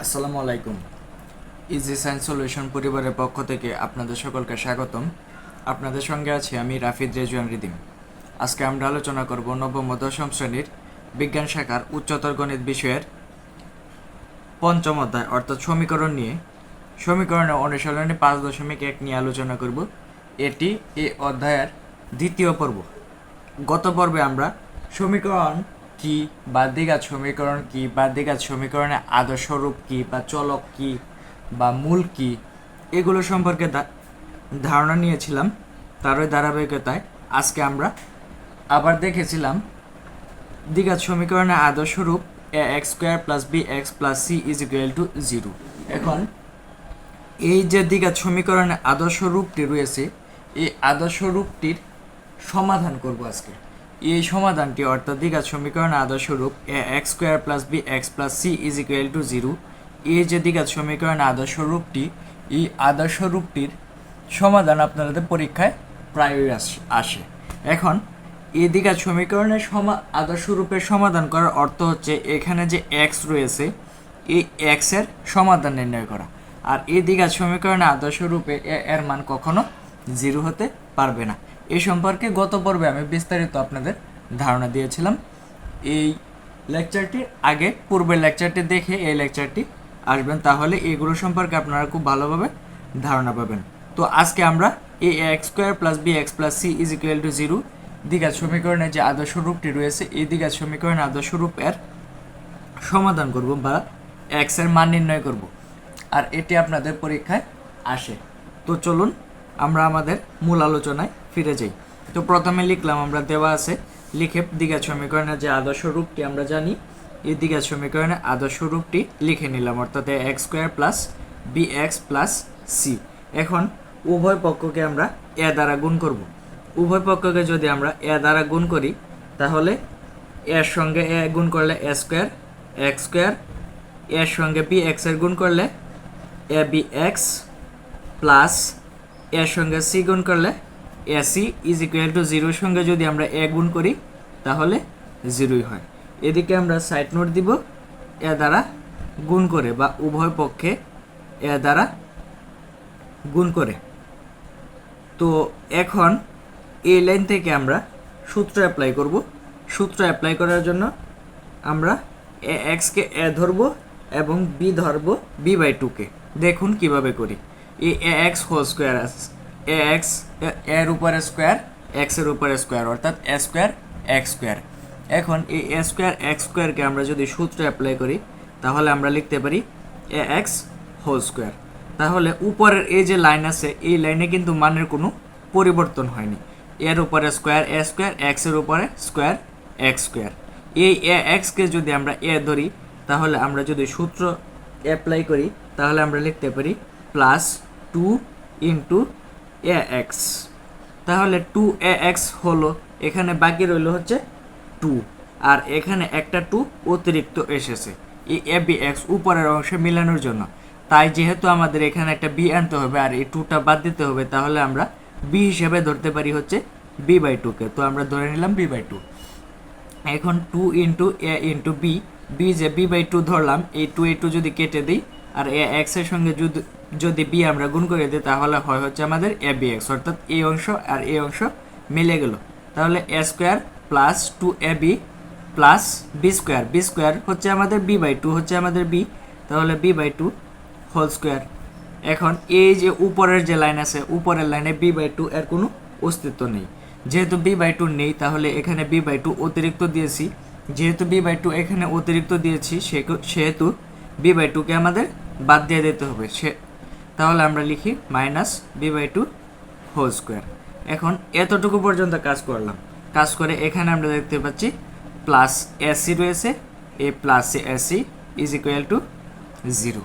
আসসালামু আলাইকুম। Easy science solution পরিবারের পক্ষ থেকে আপনাদের সকলকে স্বাগতম। আপনাদের সঙ্গে আছি আমি রাফিদ রেজওয়ান রিদিম। আজকে আমরা আলোচনা করব নবম ও দশম শ্রেণীর বিজ্ঞান শাখার উচ্চতর গণিত বিষয়ের পঞ্চম অধ্যায় অর্থাৎ সমীকরণ নিয়ে। সমীকরণের অনুশীলনী 5.1 নিয়ে আলোচনা করব। এটি এই অধ্যায়ের দ্বিতীয় পর্ব। গত পর্বে আমরা সমীকরণ কি বা দ্বিঘাত সমীকরণ কি বা দ্বিঘাত সমীকরণের আদর্শ রূপ কি বা চলক কি বা মূল কি এগুলো সম্পর্কে ধারণা নিয়েছিলাম। তারই ধারাবাহিকতায় আজকে আমরা আবার দেখেছিলাম দ্বিঘাত সমীকরণের আদর্শ রূপ a x square plus b x plus c is equal to 0। এখন এই যে দ্বিঘাত সমীকরণের আদর্শ রূপটি রয়েছে, এই আদর্শ রূপটির সমাধান করব আজকে। এই সমাধানটি অর্থাৎ দ্বিঘাত সমীকরণের আদর্শ রূপ a x square plus b x plus c is equal to 0, এই যে দ্বিঘাত সমীকরণের আদর্শ রূপটি, এই আদর্শ রূপটির সমাধান আপনাদের পরীক্ষায় প্রায়ই আসে। এখন এই দ্বিঘাত সমীকরণের আদর্শ রূপের সমাধান করার অর্থ হচ্ছে এখানে যে এক্স রয়েছে এই এক্সের সমাধান নির্ণয় করা। আর এই দ্বিঘাত সমীকরণের আদর্শ রূপে এর মান কখনো 0 হতে পারবে না। এই সম্পর্কে গত পর্বে আমি বিস্তারিত আপনাদের ধারণা দিয়েছিলাম। এই লেকচারটির আগে পূর্বের লেকচারটি দেখে এই লেকচারটি আসবেন, তাহলে এগুলো সম্পর্কে আপনারা খুব ভালোভাবে ধারণা পাবেন। তো আজকে আমরা a x square plus b x plus c is equal to 0 দ্বিঘাত সমীকরণের যে আদর্শ রূপটি রয়েছে এই দ্বিঘাত সমীকরণের আদর্শ রূপের সমাধান করব বা এক্স এর মান নির্ণয় করব, আর এটি আপনাদের পরীক্ষায় আসে। তো চলুন আমরা আমাদের মূল আলোচনায় ফিরে যাই। তো প্রথমে লিখলাম, আমরা দেওয়া আছে লিখে দ্বিঘাত সমীকরণের যে আদর্শ রূপটি আমরা জানি, এই দ্বিঘাত সমীকরণের আদর্শ রূপটি লিখে নিলাম, অর্থাৎ x square plus b x plus c. এখন উভয় পক্ষকে আমরা এ দ্বারা গুণ করব। উভয় পক্ষকে যদি আমরা এ দ্বারা গুণ করি তাহলে এর সঙ্গে এ গুণ করলে এ স্কোয়ার এক্স স্কোয়ার, এর সঙ্গে বি এক্স এর গুণ করলে এ বি এক্স প্লাস এর সঙ্গে সি গুণ করলে a c is equal to 0 সঙ্গে যদি আমরা এ গুণ করি তাহলে 0ই হয়। এদিকে আমরা সাইড নোট দিব এ দ্বারা গুণ করে বা উভয় পক্ষে এ দ্বারা গুণ করে। তো এখন এই লাইন থেকে আমরা সূত্র অ্যাপ্লাই করব। সূত্র অ্যাপ্লাই করার জন্য আমরা এ এক্সকে এ ধরবো এবং বি ধরবো বি বাই 2কে। দেখুন কিভাবে করি। এই এ এক্স হোল স্কোয়ার আছে, এ এক্স এর উপরে স্কোয়ার এক্সের উপরে স্কোয়ার অর্থাৎ এ স্কোয়ার এক্স স্কোয়ার। এখন এই এ স্কোয়ার এক্স স্কোয়ারকে আমরা যদি সূত্র অ্যাপ্লাই করি তাহলে আমরা লিখতে পারি এ এক্স হোল স্কোয়ার। তাহলে উপরের এই যে লাইন আছে এই লাইনে কিন্তু মানের কোনো পরিবর্তন হয়নি। এর উপরে স্কোয়ার এ স্কোয়ার, এক্সের উপরে স্কোয়ার এক্স স্কোয়ার। এই এ এক্সকে যদি আমরা এ ধরি তাহলে আমরা যদি সূত্র অ্যাপ্লাই করি তাহলে আমরা লিখতে পারি প্লাস 2 ইন্টু এ এক্স। তাহলে 2 এ এক্স হলো, এখানে বাকি রইল হচ্ছে 2, আর এখানে একটা 2 অতিরিক্ত এসেছে এই এ বি এক্স উপরের অংশে মিলানোর জন্য। তাই যেহেতু আমাদের এখানে একটা বি আনতে হবে আর এই 2টা বাদ দিতে হবে, তাহলে আমরা বি হিসেবে ধরতে পারি হচ্ছে বি বাই 2কে। তো আমরা ধরে নিলাম বি বাই 2। এখন 2 ইন্টু এ ইন্টু বি, বি যে বি বাই 2 ধরলাম, এই 2 এই 2 যদি কেটে দিই আর এ এক্সের সঙ্গে যদি বি আমরা গুণ করে দিই তাহলে হয় হচ্ছে আমাদের এ বি এক্স, অর্থাৎ এই অংশ আর এই অংশ মিলে গেল। তাহলে a square plus 2 a b plus b square, b square হচ্ছে আমাদের বি বাই 2 হচ্ছে আমাদের বি, তাহলে বি বাই 2 হোল স্কোয়ার। এখন এই যে উপরের যে লাইন আছে উপরের লাইনে বি বাই 2 এর কোনো অস্তিত্ব নেই। যেহেতু বি বাই 2 নেই তাহলে এখানে বি বাই 2 অতিরিক্ত দিয়েছি। যেহেতু বি বাই 2 এখানে অতিরিক্ত দিয়েছি সেহেতু বি বাই 2কে আমাদের বাদ দিয়ে দিতে হবে। তাহলে আমরা লিখি minus b by 2 whole square. এখন এতটুকু পর্যন্ত কাজ করলাম। কাজ করে এখানে আমরা দেখতে পাচ্ছি প্লাস এসি রয়েছে, a plus ac is equal to 0।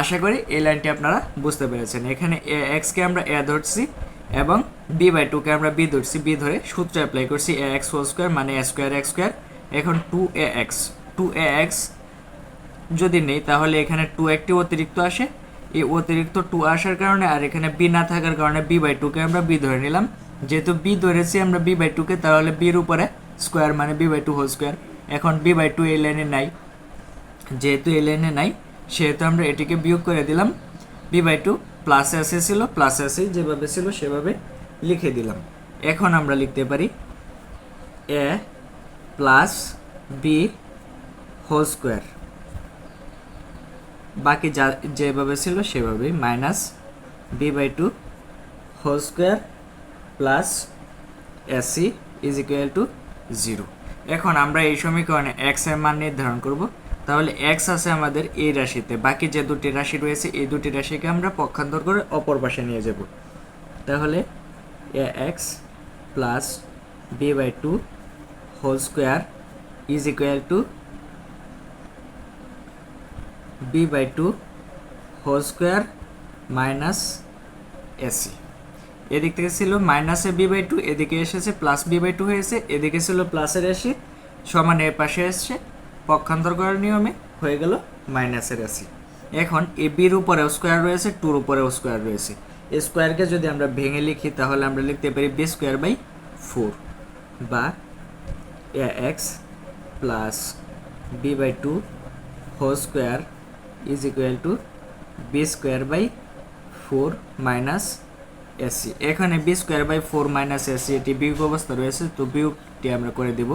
আশা করি এই লাইনটি আপনারা বুঝতে পেরেছেন। এখানে এ এক্সকে আমরা এ ধরছি এবং বি বাই 2কে আমরা বি ধরছি, বি ধরে সূত্র অ্যাপ্লাই করছি এ এক্স হোল স্কোয়ার মানে এ স্কোয়ার এক্স স্কোয়ার। এখন 2 এ এক্স যদি নেই তাহলে এখানে 2 একটি অতিরিক্ত আসে, এই অতিরিক্ত 2 আসার কারণে আর এখানে বি না থাকার কারণে বি বাই 2কে আমরা বি ধরে নিলাম। যেহেতু বি ধরেছি আমরা বি বাই 2কে, তাহলে বির উপরে স্কোয়ার মানে বি বাই 2 হোল স্কোয়ার। এখন বি বাই 2 এই লাইনে নাই, যেহেতু এই লাইনে নাই সেহেতু আমরা এটিকে বিয়োগ করে দিলাম। b/2 প্লাস এসি ছিল, প্লাস এসি যেভাবে ছিল সেভাবে লিখে দিলাম। এখন আমরা লিখতে পারি a plus b whole square, বাকি যা যেভাবে ছিল সেভাবেই, minus b/2 whole square plus ac is equal to 0। এখন আমরা এই সমীকরণে এক্স এর মান নির্ধারণ করব। তাহলে এক্স আছে আমাদের এই রাশিতে, বাকি যে দুটি রাশি রয়েছে এই দুটি রাশিকে আমরা পক্ষান্তর করে অপর পাশে নিয়ে যাব। তাহলে a x plus b/2 whole square is equal to b/2 whole square minus ac. এদিক থেকে ছিল মাইনাসে b/2, এদিকে এসেছে প্লাস b/2 হয়েছে, এদিকে ছিল প্লাসের এসি সমান এর পাশে এসছে, পক্ষান্তর করার নিয়মে হয়ে গেল মাইনাসের এসি। এখন এ বির উপরেও স্কোয়ার রয়েছে, টুর উপরেও স্কোয়ার রয়েছে। এই স্কোয়ারকে যদি আমরা ভেঙে লিখি তাহলে আমরা লিখতে পারি b²/4 বা a x plus b/2 whole square is equal to b²/4 minus ac. এখানে b²/4 মাইনাস এসি এটি বিয়োগ অবস্থা রয়েছে, তো বিয়োগটি আমরা করে দিব।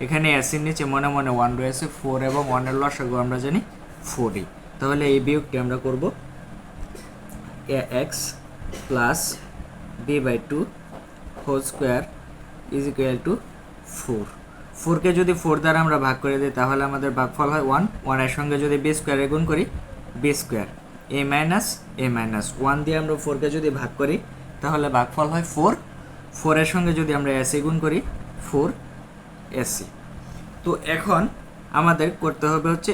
এখানে এসির নিচে মনে মনে 1 রয়েছে, 4 এবং 1 এর লসাগু আমরা জানি 4ই। তাহলে এই বিয়োগটি আমরা করব a x plus b/2 whole square is equal to 4। 4কে যদি 4 দ্বারা আমরা ভাগ করে দিই তাহলে আমাদের ভাগফল হয় 1। 1 এর সঙ্গে যদি b² গুণ করি b², a minus a minus 1 দিয়ে আমরা 4কে যদি ভাগ করি তাহলে ভাগফল হয় 4। 4 এর সঙ্গে যদি আমরা এসি গুণ করি 4 এসি। তো এখন আমাদের করতে হবে হচ্ছে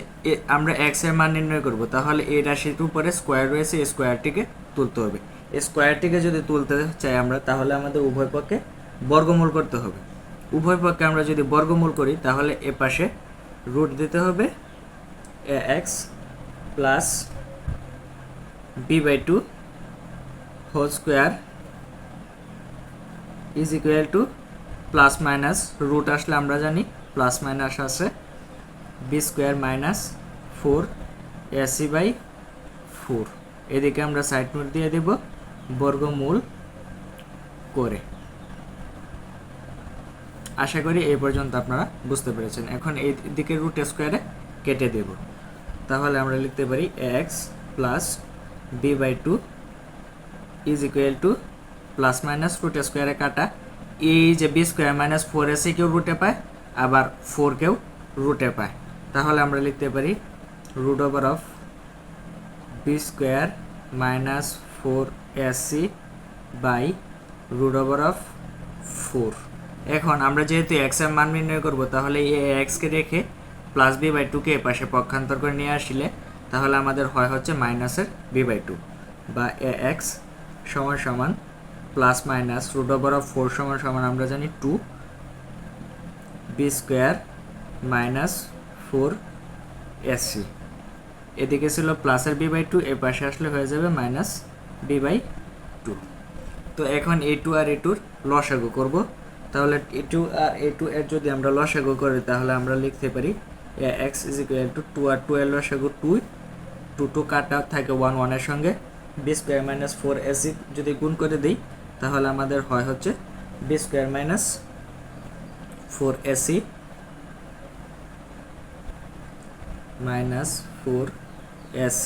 আমরা এক্স এর মান নির্ণয় করব। তাহলে এই রাশির উপরে স্কোয়ার রয়েছে, এই স্কোয়ারটিকে তুলতে হবে। এই স্কোয়ারটিকে যদি তুলতে চাই আমরা তাহলে আমাদের উভয় পক্ষে বর্গমূল করতে হবে। উভয় পক্ষে আমরা যদি বর্গমূল করি তাহলে এ পাশে রুট দিতে হবে a x plus b/2 whole square is equal to plus minus root আসলে আমরা জানি প্লাস মাইনাস আছে b² মাইনাস 4 ac/4। এদিকে আমরা সাইড নোট দিয়ে দেব বর্গমূল করে। আশা করি এই পর্যন্ত আপনারা বুঝতে পেরেছেন। এখন এই দিকে রুট স্কোয়ারে কেটে দেব। তাহলে আমরা লিখতে পারি x plus b/2 is equal to plus minus root স্কোয়ারে কাটা, এই যে b² মাইনাস 4ac কেও রুটে পায়, আবার 4 কেও রুটে পায়। তাহলে আমরা লিখতে পারি root over of b² minus 4ac by root over of 4। এখন আমরা যেহেতু এক্স এর মান নির্ণয় করব তাহলে এই এক্সকে রেখে প্লাস b/2কে এ পাশে পক্ষান্তর করে নিয়ে আসলে তাহলে আমাদের হয় হচ্ছে মাইনাসের b/2 বা এ এক্স সমান সমান plus minus root over of 4 সমান সমান আমরা জানি 2 b² মাইনাস 4 এসি। এদিকে ছিল প্লাসের b/2, এ পাশে আসলে হয়ে যাবে মাইনাস b/2। তো এখন a2 আর a2 লসাগু করব। তাহলে a2 আর a2 এর যদি আমরা লসাগু করি তাহলে আমরা লিখতে পারি x ইজ ইকুয়াল টু 2 আর 2 এর লসাগু 2, 2 কাটা থাকে 1 1 এর সঙ্গে b² মাইনাস 4ac যদি গুণ করে দিই তাহলে আমাদের হয় হচ্ছে b² minus 4ac minus 4ac,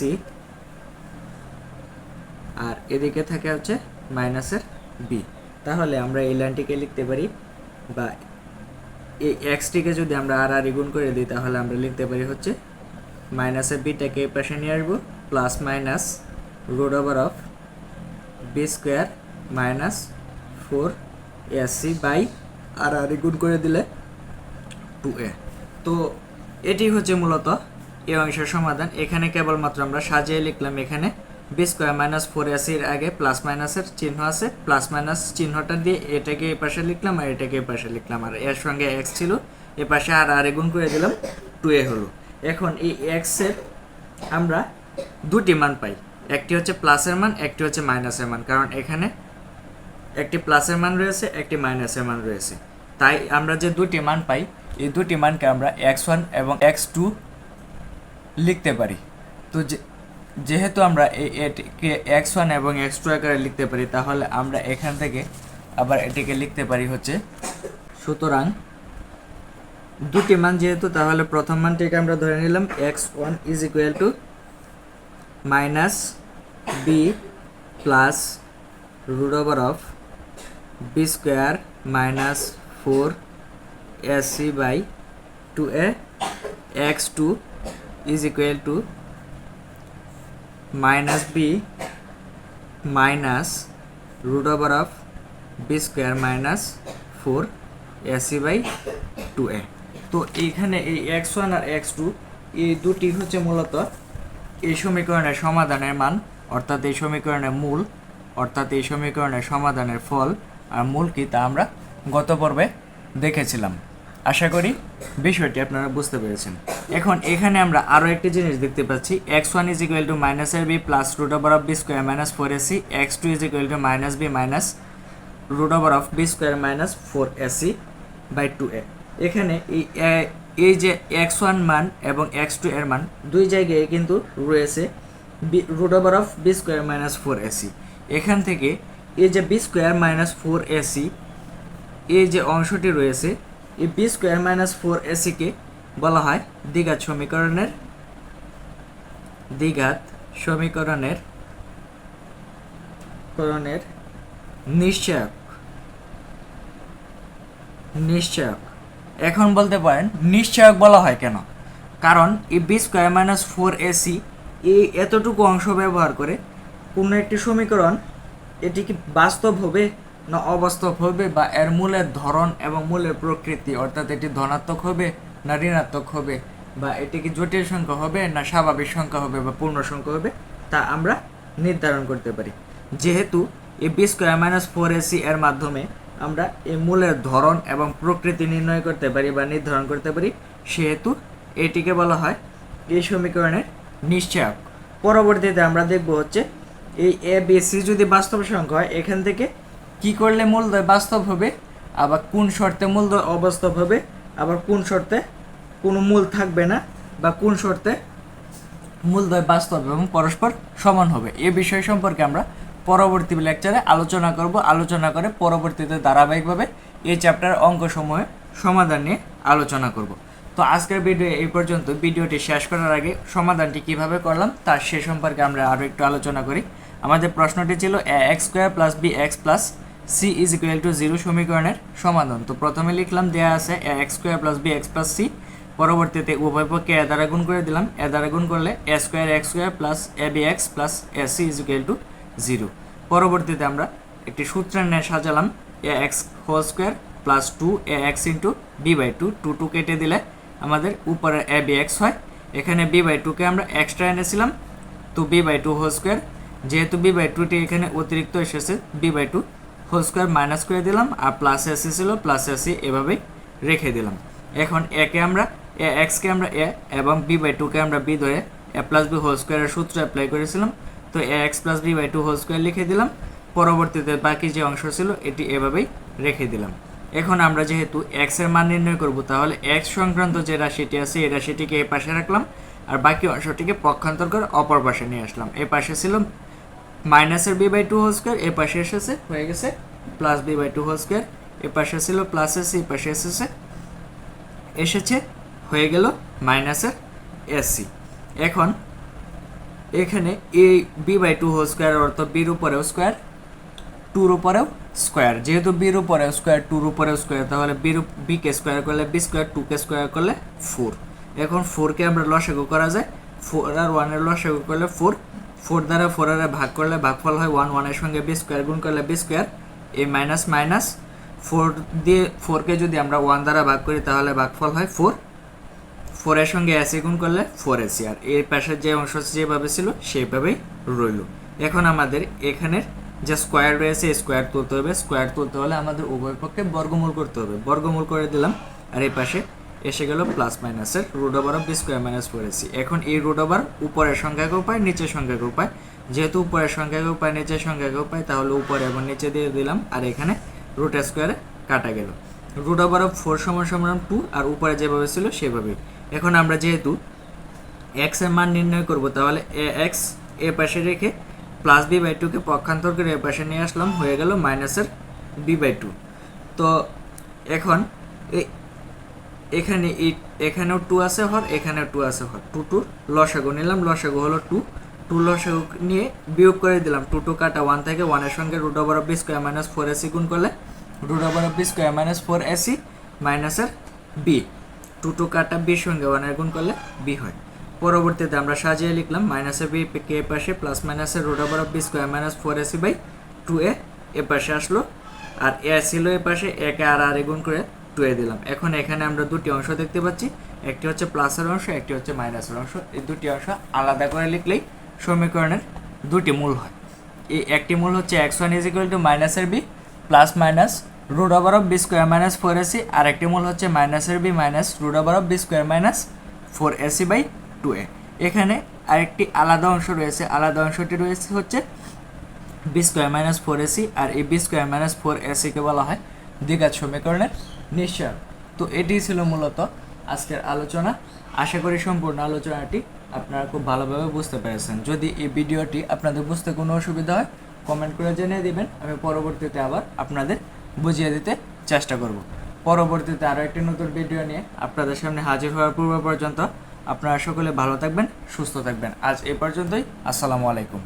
আর এদিকে থাকে হচ্ছে মাইনাসের b। তাহলে আমরা এই লাইনটিকে লিখতে পারি বা এই এক্সটিকে যদি আমরা আর আর গুণ করে দিই তাহলে আমরা লিখতে পারি হচ্ছে মাইনাসের বিটাকে এই পাশে নিয়ে আসবো plus minus root over of b² minus 4ac by আর আর গুণ করে দিলে 2a। তো এটি হচ্ছে মূলত এই অংশের সমাধান। এখানে কেবলমাত্র আমরা সাজিয়ে লিখলাম, এখানে b² মাইনাস 4ac এর আগে প্লাস মাইনাসের চিহ্ন আছে, প্লাস মাইনাস চিহ্নটা দিয়ে এটাকে এই পাশে লিখলাম আর এটাকে এই পাশে লিখলাম, আর এর সঙ্গে x ছিল এ পাশে আর আর গুণ করে দিলাম 2a হলো। এখন এই x এর আমরা দুটি মান পাই, একটি হচ্ছে প্লাসের মান, একটি হচ্ছে মাইনাসের মান, কারণ এখানে একটি প্লাসের মান রয়েছে একটি মাইনাসের মান রয়েছে। তাই আমরা যে দুটি মান পাই এই দুটি মানকে আমরা x1 এবং x2 লিখতে পারি। তো যেহেতু আমরা এটিকে x1 এবং x2 আকারে লিখতে পারি, তাহলে আমরা এখান থেকে আবার এটিকে লিখতে পারি হচ্ছে, সুতরাং দুটি মান যেহেতু, তাহলে প্রথম মানটিকে আমরা ধরে নিলাম x1 is equal to minus b plus root over of b square minus 4ac by 2a, x2 is equal to minus b minus root over of b square minus 4ac by 2a। তো এইখানে এই x1 আর x2 এই দুটি হচ্ছে মূলত এই সমীকরণের সমাধানের মান, অর্থাৎ এই সমীকরণের মূল, অর্থাৎ এই সমীকরণের সমাধানের ফল। আর মূল কি তা আমরা গত পর্বে দেখেছিলাম। আশা করি বিষয়টি আপনারা বুঝতে পেরেছেন। এখন এখানে আমরা আরও একটি জিনিস দেখতে পাচ্ছি, x1 is equal to minus এর b plus root over of b square minus 4ac, x2 is equal to minus b minus root over of b square minus 4ac by 2a। এখানে এই যে x1 মান এবং x2 এর মান দুই জায়গায় কিন্তু রয়েছে root over of b square minus 4ac। এখান থেকে এই যে বি স্কোয়ার মাইনাস 4ac এই যে অংশটি রয়েছে, এই বি স্কোয়ার মাইনাস 4ac কে বলা হয় দ্বিঘাত সমীকরণের নিশ্চয়ক। এখন বলতে পারেন নিশ্চয়ক বলা হয় কেন? কারণ এই বি স্কোয়ার মাইনাস 4ac এই এতটুকু অংশ ব্যবহার করে কোনো একটি সমীকরণ এটি কি বাস্তব হবে না অবাস্তব হবে, বা এর মূলের ধরন এবং মূলের প্রকৃতি, অর্থাৎ এটি ধনাত্মক হবে না ঋণাত্মক হবে, বা এটি কি জটিল সংখ্যা হবে না স্বাভাবিক সংখ্যা হবে বা পূর্ণ সংখ্যা হবে, তা আমরা নির্ধারণ করতে পারি। যেহেতু এই বি স্কোয়ার মাইনাস 4ac এর মাধ্যমে আমরা এই মূলের ধরন এবং প্রকৃতি নির্ণয় করতে পারি বা নির্ধারণ করতে পারি, সেহেতু এটিকে বলা হয় এই সমীকরণের নিশ্চয়ক। পরবর্তীতে আমরা দেখব হচ্ছে এই এ বি সি যদি বাস্তব সংখ্যা হয়, এখান থেকে কি করলে মূলদ্বয় বাস্তব হবে, আবার কোন শর্তে মূলদ্বয় অবাস্তব হবে, আবার কোন শর্তে কোনো মূল থাকবে না, বা কোন শর্তে মূলদ্বয় বাস্তব এবং পরস্পর সমান হবে। এই বিষয় সম্পর্কে আমরা পরবর্তী লেকচারে আলোচনা করে পরবর্তীতে ধারাবাহিকভাবে এই চ্যাপ্টারের অঙ্কসমূহের সমাধান নিয়ে আলোচনা করব। তো আজকের ভিডিও এই পর্যন্ত। ভিডিওটি শেষ করার আগে সমাধানটি কিভাবে করলাম তার সে সম্পর্কে আমরা আরও একটু আলোচনা করি। আমাদের প্রশ্নটি ছিল ax square plus bx plus c is equal to 0 সমীকরণের সমাধান। তো প্রথমে লিখলাম, দেয়া আছে ax square plus bx plus c, পরবর্তীতে উভয় পক্ষে a দ্বারা গুণ করে দিলাম, a দ্বারা গুণ করলে a square x square plus abx plus ac is equal to 0। পরবর্তীতে আমরা একটি সূত্রের ন্যায় সাজালাম, ax whole square plus 2ax into b/2, 2 কেটে দিলে আমাদের উপরে abx হয়। এখানে b/2কে আমরা এক্সট্রা এনেছিলাম, তো b/2 হোল স্কোয়ার, যেহেতু b/2টি এখানে অতিরিক্ত এসেছে, b/2 হোল স্কোয়ার মাইনাস করে দিলাম, আর প্লাস ac ছিল প্লাস ac এভাবেই রেখে দিলাম। এখন একে আমরা এক্সকে আমরা এ এবং b/2কে আমরা b ধরে a প্লাস বি হোল স্কোয়ারের সূত্র অ্যাপ্লাই করেছিলাম, তো ax plus b/2 whole square লিখে দিলাম। পরবর্তীতে বাকি যে অংশ ছিল এটি এভাবেই রেখে দিলাম। এখন আমরা যেহেতু x এর মান নির্ণয় করব, তাহলে x সংক্রান্ত যে রাশিটি আছে এই রাশিটিকে এই পাশে রাখলাম, আর বাকি অংশটিকে পক্ষান্তর করে অপর পাশে নিয়ে আসলাম। এই পাশে ছিল মাইনাসের b/2 হোল স্কোয়ার, এই পাশে এসেছে হয়ে গেছে প্লাস b/2 হোল স্কোয়ার, এই পাশে ছিল প্লাস ac, এই পাশে এসেছে হয়ে গেল মাইনাসের ac। এখন এখানে এই b/2 হোল স্কোয়ার অর্থ বির উপরেও স্কোয়ার, টুর উপরেও স্কোয়ার, যেহেতু বির উপরেও স্কোয়ার টুর উপরেও স্কোয়ার, তাহলে বিকে স্কোয়ার করলে বি স্কোয়ার, 2কে স্কোয়ার করলে 4। এখন 4কে আমরা লসাগু করা যায়, 4 আর 1 এর লসাগু করলে 4 দ্বারা 4 এর ভাগ করলে ভাগফল হয় 1 এর সঙ্গে বি স্কোয়ার গুণ করলে বি স্কোয়ার, এই মাইনাস মাইনাস 4 দিয়ে 4কে যদি আমরা 1 দ্বারা ভাগ করি তাহলে ভাগফল হয় 4 এর সঙ্গে ac গুণ করলে 4ac, আর এর পাশের যে অংশ যেভাবে ছিল সেইভাবেই রইল। এখন আমাদের এখানের যে স্কোয়ার রয়েছে স্কোয়ার তুলতে হবে, স্কোয়ার তুলতে হলে আমাদের উভয় পক্ষে বর্গমূল করতে হবে, বর্গমূল করে দিলাম, আর এই পাশে এসে গেল প্লাস মাইনাসের root over of b square minus 4ac। এখন এই রুট ওভার উপরের সংখ্যাকে উপায়, নিচের সংখ্যাকে উপায়, যেহেতু উপরের সংখ্যাকে উপায় নিচের সংখ্যাকে উপায়, তাহলে উপরে এবং নিচে দিয়ে দিলাম, আর এখানে রুট স্কোয়ারে কাটা গেল। রুট ওভার অফ 4 সমান 2, আর উপরে যেভাবে ছিল সেভাবেই। এখন আমরা যেহেতু এক্স এর মান নির্ণয় করব, তাহলে এ এক্স এ পাশে রেখে প্লাস বি বাই টুকে পক্ষান্তর করে এ পাশে নিয়ে আসলাম, হয়ে গেল মাইনাসের বি বাই টু। তো এখন এখানে এখানেও টু আছে হর, এখানেও টু আছে হর, টু টু লসাগু নিলাম, লসাগু হলো টু, টু লসাগু নিয়ে বিয়োগ করে দিলাম, টু টু কাটা ওয়ান থেকে, ওয়ানের সঙ্গে root over of b square minus four ac গুণ করলে root over of b square minus four ac মাইনাসের বি, টু টু কাটা বির সঙ্গে ওয়ানের গুণ করলে বি হয়। পরবর্তীতে আমরা সাজিয়ে লিখলাম মাইনাসের বি কে পাশে প্লাস মাইনাসের root over of b square minus four AC by two a পাশে আসলো, আর এ ছিল এ পাশে, একে আর আর গুণ করে টু এ দিলাম। এখন এখানে আমরা দুটি অংশ দেখতে পাচ্ছি, একটি হচ্ছে প্লাসের অংশ, একটি হচ্ছে মাইনাসের অংশ। এই দুটি অংশ আলাদা করে লিখলেই সমীকরণের দুটি মূল হয়। এই একটি মূল হচ্ছে x one is equal to মাইনাসের b plus minus root over of b square minus four a c, আর একটি মূল হচ্ছে মাইনাসের b minus root over of b square minus four AC by two a. এখানে আরেকটি আলাদা অংশ রয়েছে, আলাদা অংশটি রয়েছে হচ্ছে b square minus four a c, আর এই বি স্কোয়ার মাইনাস ফোর এসিকে বলা হয় দ্বিঘাত সমীকরণের নিশ্চয়ক। তো এটি ছিল মূলত আজকের আলোচনা। আশা করি সম্পূর্ণ আলোচনাটি আপনারা খুব ভালোভাবে বুঝতে পেরেছেন। যদি এই ভিডিওটি আপনাদের বুঝতে কোনো অসুবিধা হয় কমেন্ট করে জানিয়ে দেবেন, আমি পরবর্তীতে আবার আপনাদের বুঝিয়ে দিতে চেষ্টা করব। পরবর্তীতে আরও একটি নতুন ভিডিও নিয়ে আপনাদের সামনে হাজির হওয়ার পূর্ব পর্যন্ত আপনারা সকলে ভালো থাকবেন, সুস্থ থাকবেন। আজ এ পর্যন্তই, আসসালামু আলাইকুম।